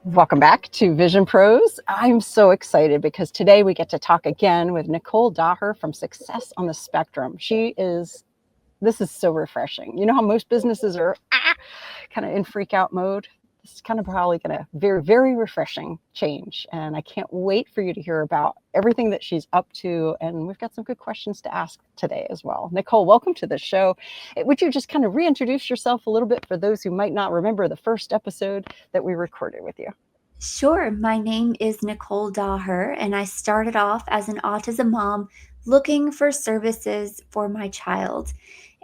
Welcome back to Vision Pros. I'm so excited because today we get to talk again with Nichole Daher from Success on the Spectrum. This is so refreshing. You know how most businesses are kind of in freak out mode? This is kind of probably going to very, very refreshing change. And I can't wait for you to hear about everything that she's up to. And we've got some good questions to ask today as well. Nichole, welcome to the show. Would you just kind of reintroduce yourself a little bit for those who might not remember the first episode that we recorded with you? Sure. My name is Nichole Daher, and I started off as an autism mom looking for services for my child.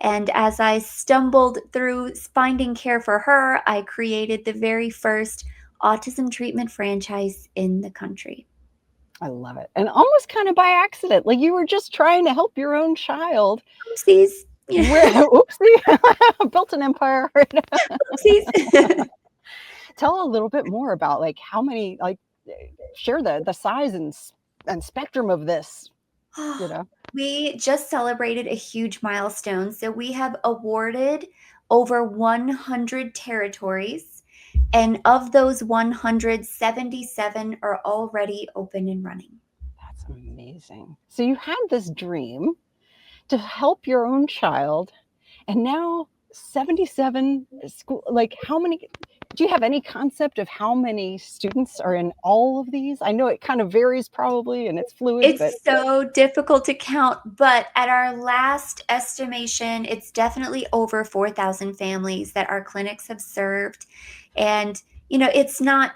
And as I stumbled through finding care for her, I created the very first autism treatment franchise in the country. I love it. And almost kind of by accident, like you were just trying to help your own child. Oopsies. Where, oopsie, built an empire. Oopsies. Tell a little bit more about like how many, like, share the size and spectrum of this. You know. We just celebrated a huge milestone. So we have awarded over 100 territories, and of those 177 are already open and running. That's amazing. So you had this dream to help your own child, and now 77 school. Like how many? Do you have any concept of how many students are in all of these? I know it kind of varies probably and it's fluid, but It's so difficult to count, but at our last estimation, it's definitely over 4,000 families that our clinics have served. And, it's not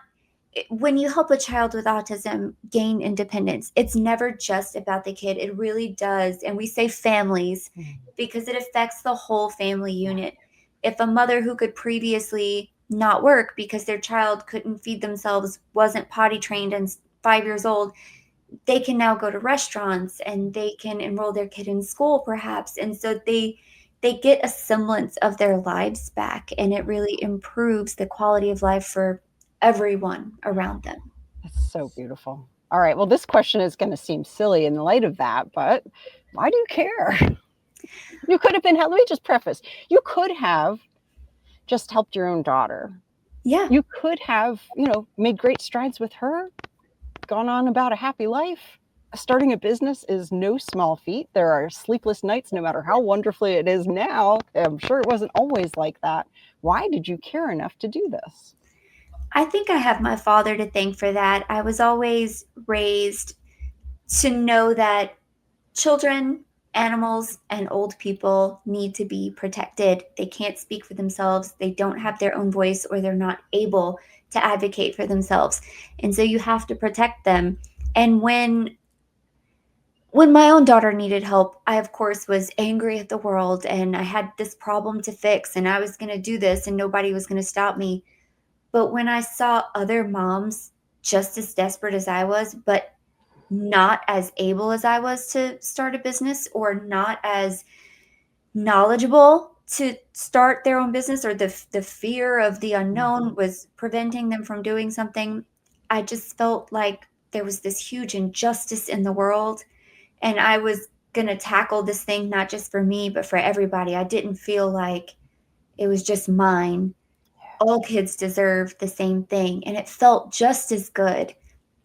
when you help a child with autism gain independence, it's never just about the kid. It really does. And we say families because it affects the whole family unit. If a mother who could previously not work because their child couldn't feed themselves, wasn't potty trained, and 5 years old, they can now go to restaurants and they can enroll their kid in school perhaps. And so they get a semblance of their lives back, and it really improves the quality of life for everyone around them. it's so beautiful. All right. Well, this question is going to seem silly in light of that, but why do you care? You could have been, let me just preface, you could have just helped your own daughter. Yeah. You could have, made great strides with her, gone on about a happy life. Starting a business is no small feat. There are sleepless nights, no matter how wonderfully it is now. I'm sure it wasn't always like that. Why did you care enough to do this? I think I have my father to thank for that. I was always raised to know that children, animals, and old people need to be protected. They can't speak for themselves. They don't have their own voice, or they're not able to advocate for themselves. And so you have to protect them. And when my own daughter needed help, I of course was angry at the world, and I had this problem to fix, and I was going to do this and nobody was going to stop me. But when I saw other moms just as desperate as I was, but not as able as I was to start a business, or not as knowledgeable to start their own business, or the fear of the unknown was preventing them from doing something, I just felt like there was this huge injustice in the world, and I was going to tackle this thing not just for me but for everybody. I didn't feel like it was just mine. All kids deserve the same thing, and it felt just as good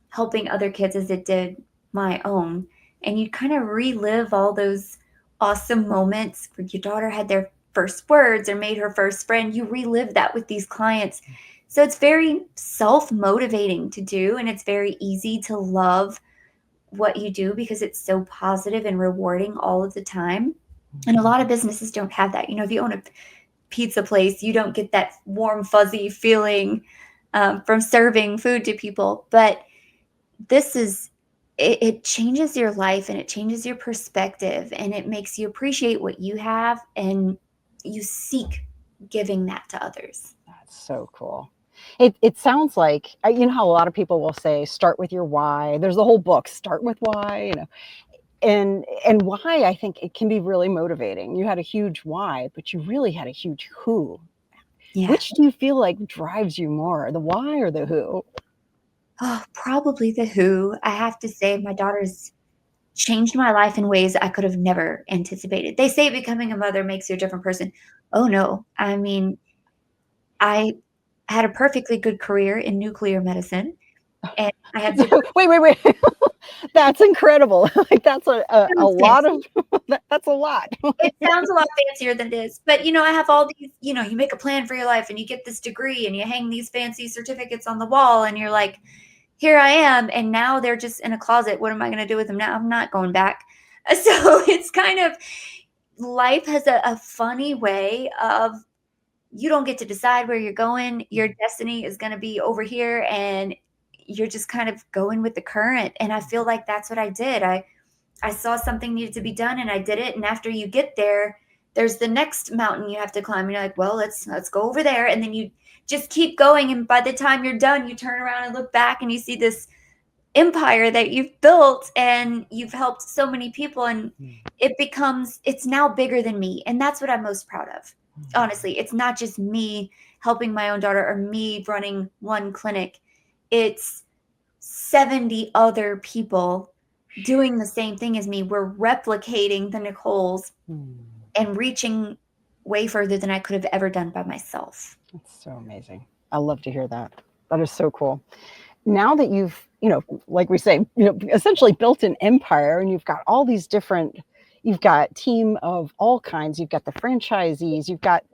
helping other kids as it did my own. And you kind of relive all those awesome moments where your daughter had their first words or made her first friend. You relive that with these clients. So it's very self motivating to do, and it's very easy to love what you do because it's so positive and rewarding all of the time. And a lot of businesses don't have that. If you own a pizza place, you don't get that warm, fuzzy feeling from serving food to people. But this is it changes your life, and it changes your perspective, and it makes you appreciate what you have, and you seek giving that to others. That's so cool. It sounds like, you know how a lot of people will say, start with your why. There's the whole book, Start with Why, and why, I think it can be really motivating. You had a huge why, but you really had a huge who. Yeah. Which do you feel like drives you more, the why or the who? Oh, probably the who. I have to say my daughter's changed my life in ways I could have never anticipated. They say becoming a mother makes you a different person. Oh no. I mean, I I had a perfectly good career in nuclear medicine, and I had the Wait. That's incredible. Like that's a sounds lot fancy. of that's a lot. It sounds a lot fancier than it is, but, I have all these you make a plan for your life, and you get this degree, and you hang these fancy certificates on the wall, and you're like, "Here I am," and now they're just in a closet. What am I gonna do with them now? I'm not going back. So, it's kind of life has a funny way of you don't get to decide where you're going. Your destiny is gonna be over here, and you're just kind of going with the current, and I feel like that's what I did. I saw something needed to be done and I did it. And after you get there, there's the next mountain you have to climb. And you're like, well, let's go over there. And then you just keep going. And by the time you're done, you turn around and look back and you see this empire that you've built and you've helped so many people. And it's now bigger than me. And that's what I'm most proud of. Honestly, it's not just me helping my own daughter or me running one clinic. It's 70 other people doing the same thing as me. We're replicating the Nicoles and reaching way further than I could have ever done by myself. That's so amazing. I love to hear that. That is so cool. Now that you've, like we say, essentially built an empire and you've got all these different, you've got team of all kinds, you've got the franchisees,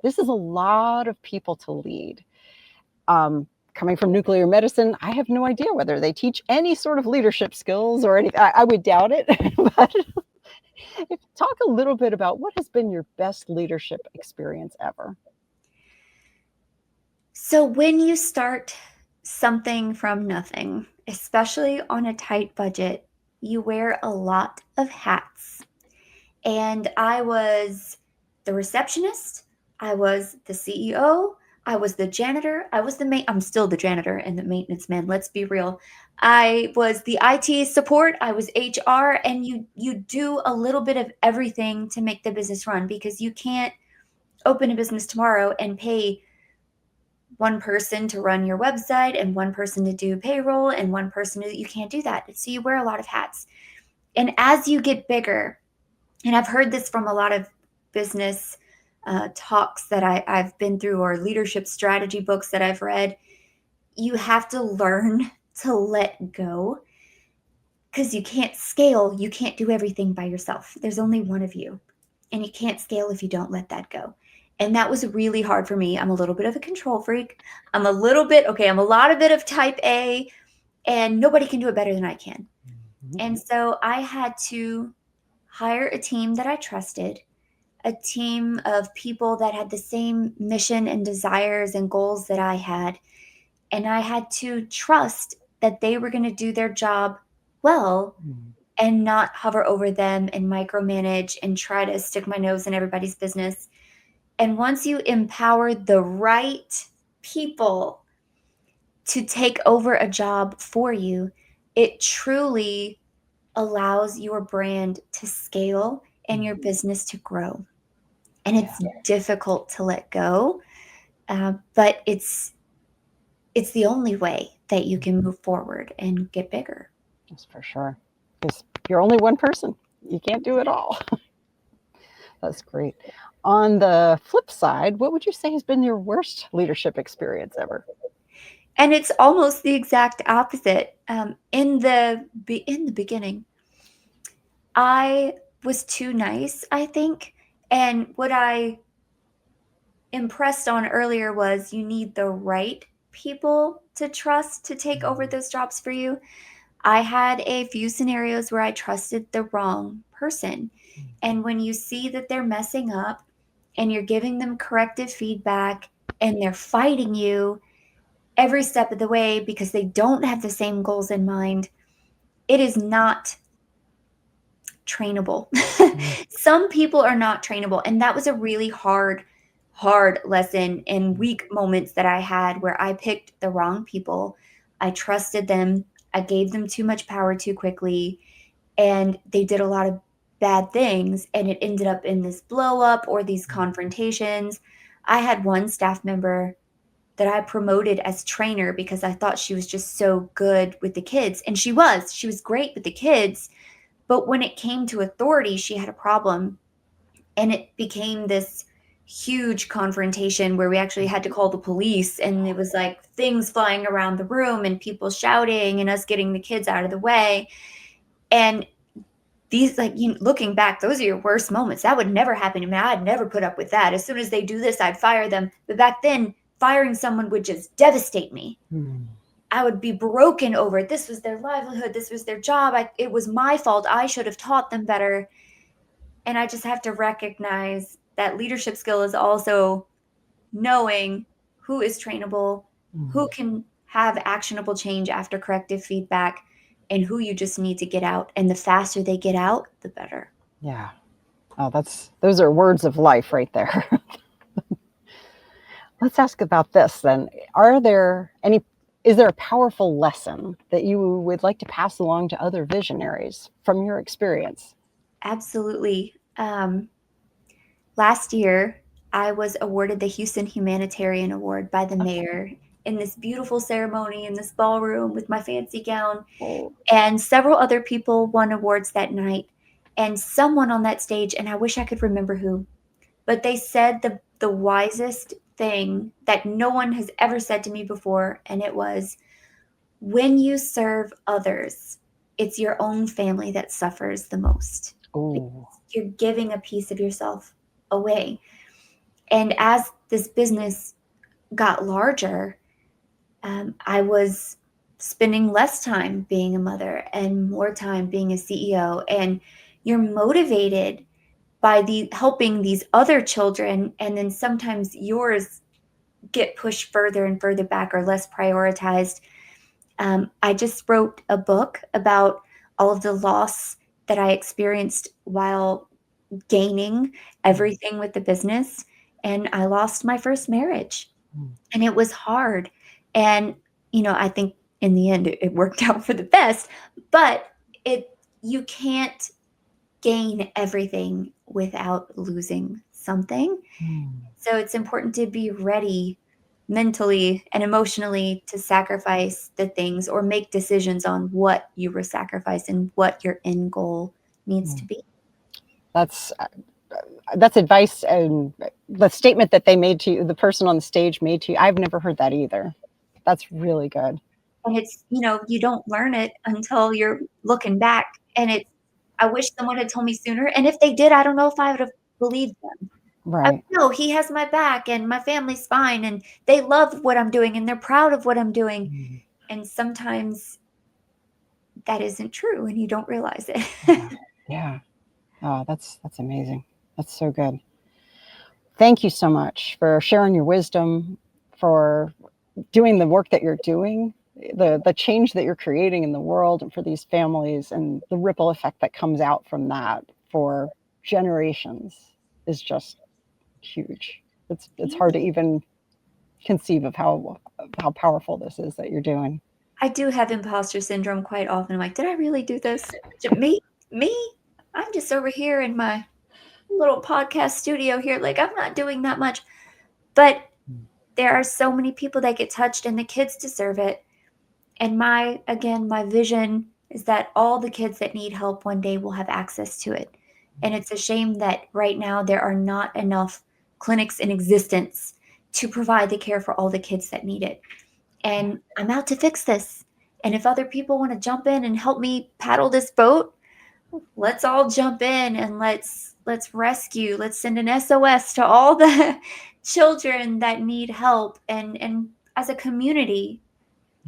this is a lot of people to lead. Coming from nuclear medicine, I have no idea whether they teach any sort of leadership skills or anything. I would doubt it. But talk a little bit about what has been your best leadership experience ever. So when you start something from nothing, especially on a tight budget, you wear a lot of hats. And I was the receptionist, I was the CEO, I was the janitor, I'm still the janitor and the maintenance man, let's be real. I was the IT support, I was HR, and you do a little bit of everything to make the business run because you can't open a business tomorrow and pay one person to run your website and one person to do payroll and one person you can't do that. So you wear a lot of hats. And as you get bigger, and I've heard this from a lot of business talks that I've been through or leadership strategy books that I've read, you have to learn to let go because you can't scale. You can't do everything by yourself. There's only one of you, and you can't scale if you don't let that go. And that was really hard for me. I'm a little bit of a control freak. I'm a lot of bit of type A, and nobody can do it better than I can. And so I had to hire a team that I trusted, a team of people that had the same mission and desires and goals that I had. And I had to trust that they were going to do their job well and not hover over them and micromanage and try to stick my nose in everybody's business. And once you empower the right people to take over a job for you, it truly allows your brand to scale and your business to grow. And it's difficult to let go, but it's the only way that you can move forward and get bigger. That's for sure. Because you're only one person. You can't do it all. That's great. On the flip side, what would you say has been your worst leadership experience ever? And it's almost the exact opposite. In the beginning, I was too nice, I think. And what I impressed on earlier was you need the right people to trust to take over those jobs for you. I had a few scenarios where I trusted the wrong person. And when you see that they're messing up and you're giving them corrective feedback and they're fighting you every step of the way because they don't have the same goals in mind, it is not trainable. Some people are not trainable. And that was a really hard lesson and weak moments that I had where I picked the wrong people. I trusted them. I gave them too much power too quickly. And they did a lot of bad things. And it ended up in this blow up or these confrontations. I had one staff member that I promoted as trainer because I thought she was just so good with the kids. And she was great with the kids. But when it came to authority, she had a problem. And it became this huge confrontation where we actually had to call the police, and it was like things flying around the room and people shouting and us getting the kids out of the way. And these, like, looking back, those are your worst moments. That would never happen to me. I'd never put up with that. As soon as they do this, I'd fire them. But back then, firing someone would just devastate me. I would be broken over it. This was their livelihood. This was their job. It was my fault. I should have taught them better. And I just have to recognize that leadership skill is also knowing who is trainable, who can have actionable change after corrective feedback, and who you just need to get out. And the faster they get out, the better. Yeah. Oh, those are words of life right there. Let's ask about this then. Is there a powerful lesson that you would like to pass along to other visionaries from your experience? Absolutely. Last year, I was awarded the Houston Humanitarian Award by the mayor in this beautiful ceremony in this ballroom with my fancy gown. Oh. And several other people won awards that night. And someone on that stage, and I wish I could remember who, but they said the wisest thing that no one has ever said to me before. And it was, when you serve others, it's your own family that suffers the most. Oh. You're giving a piece of yourself away. And as this business got larger, I was spending less time being a mother and more time being a CEO. And you're motivated by helping these other children, and then sometimes yours get pushed further and further back or less prioritized. I just wrote a book about all of the loss that I experienced while gaining everything with the business. And I lost my first marriage, and it was hard. And, I think in the end it worked out for the best, but you can't gain everything without losing something. So it's important to be ready mentally and emotionally to sacrifice the things or make decisions on what you were sacrificing and what your end goal needs to be. That's advice, and the statement that they made to you, the person on the stage made to you, I've never heard that either. That's really good. And it's, you don't learn it until you're looking back. And I wish someone had told me sooner. And if they did, I don't know if I would have believed them. Right. No, he has my back and my family's fine and they love what I'm doing and they're proud of what I'm doing. And sometimes that isn't true and you don't realize it. Yeah. Oh, that's amazing. That's so good. Thank you so much for sharing your wisdom, for doing the work that you're doing, the change that you're creating in the world and for these families, and the ripple effect that comes out from that for generations is just huge. It's hard to even conceive of how powerful this is that you're doing. I do have imposter syndrome quite often. I'm like, did I really do this? Me? I'm just over here in my little podcast studio here. Like, I'm not doing that much. But there are so many people that get touched and the kids deserve it. And my vision is that all the kids that need help one day will have access to it. And it's a shame that right now there are not enough clinics in existence to provide the care for all the kids that need it. And I'm out to fix this. And if other people want to jump in and help me paddle this boat, let's all jump in and let's rescue. Let's send an SOS to all the children that need help. And as a community,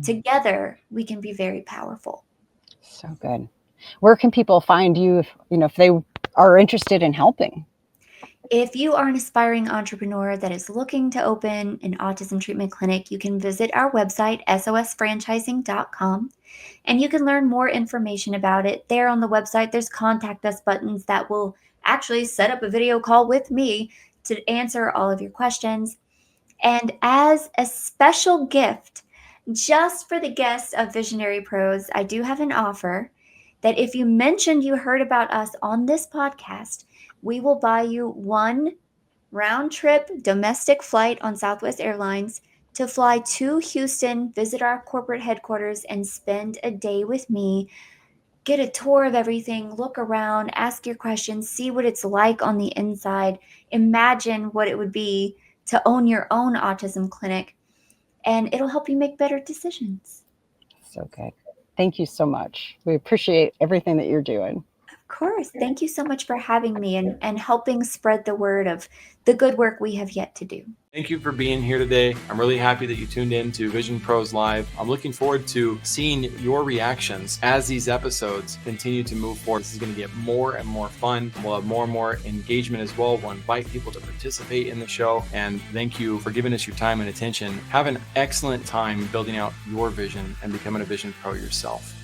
together, we can be very powerful. So good. Where can people find you if they are interested in helping? If you are an aspiring entrepreneur that is looking to open an autism treatment clinic, you can visit our website, sosfranchising.com, and you can learn more information about it. There on the website, there's contact us buttons that will actually set up a video call with me to answer all of your questions. And as a special gift, just for the guests of Visionary Pros, I do have an offer that if you mentioned you heard about us on this podcast, we will buy you one round-trip domestic flight on Southwest Airlines to fly to Houston, visit our corporate headquarters, and spend a day with me get a tour of everything, look around, ask your questions, see what it's like on the inside, imagine what it would be to own your own autism clinic, and it'll help you make better decisions. So good. Thank you so much. We appreciate everything that you're doing. Of course. Thank you so much for having me and helping spread the word of the good work we have yet to do. Thank you for being here today. I'm really happy that you tuned in to Vision Pros Live. I'm looking forward to seeing your reactions as these episodes continue to move forward. This is going to get more and more fun. We'll have more and more engagement as well. We'll invite people to participate in the show. And thank you for giving us your time and attention. Have an excellent time building out your vision and becoming a Vision Pro yourself.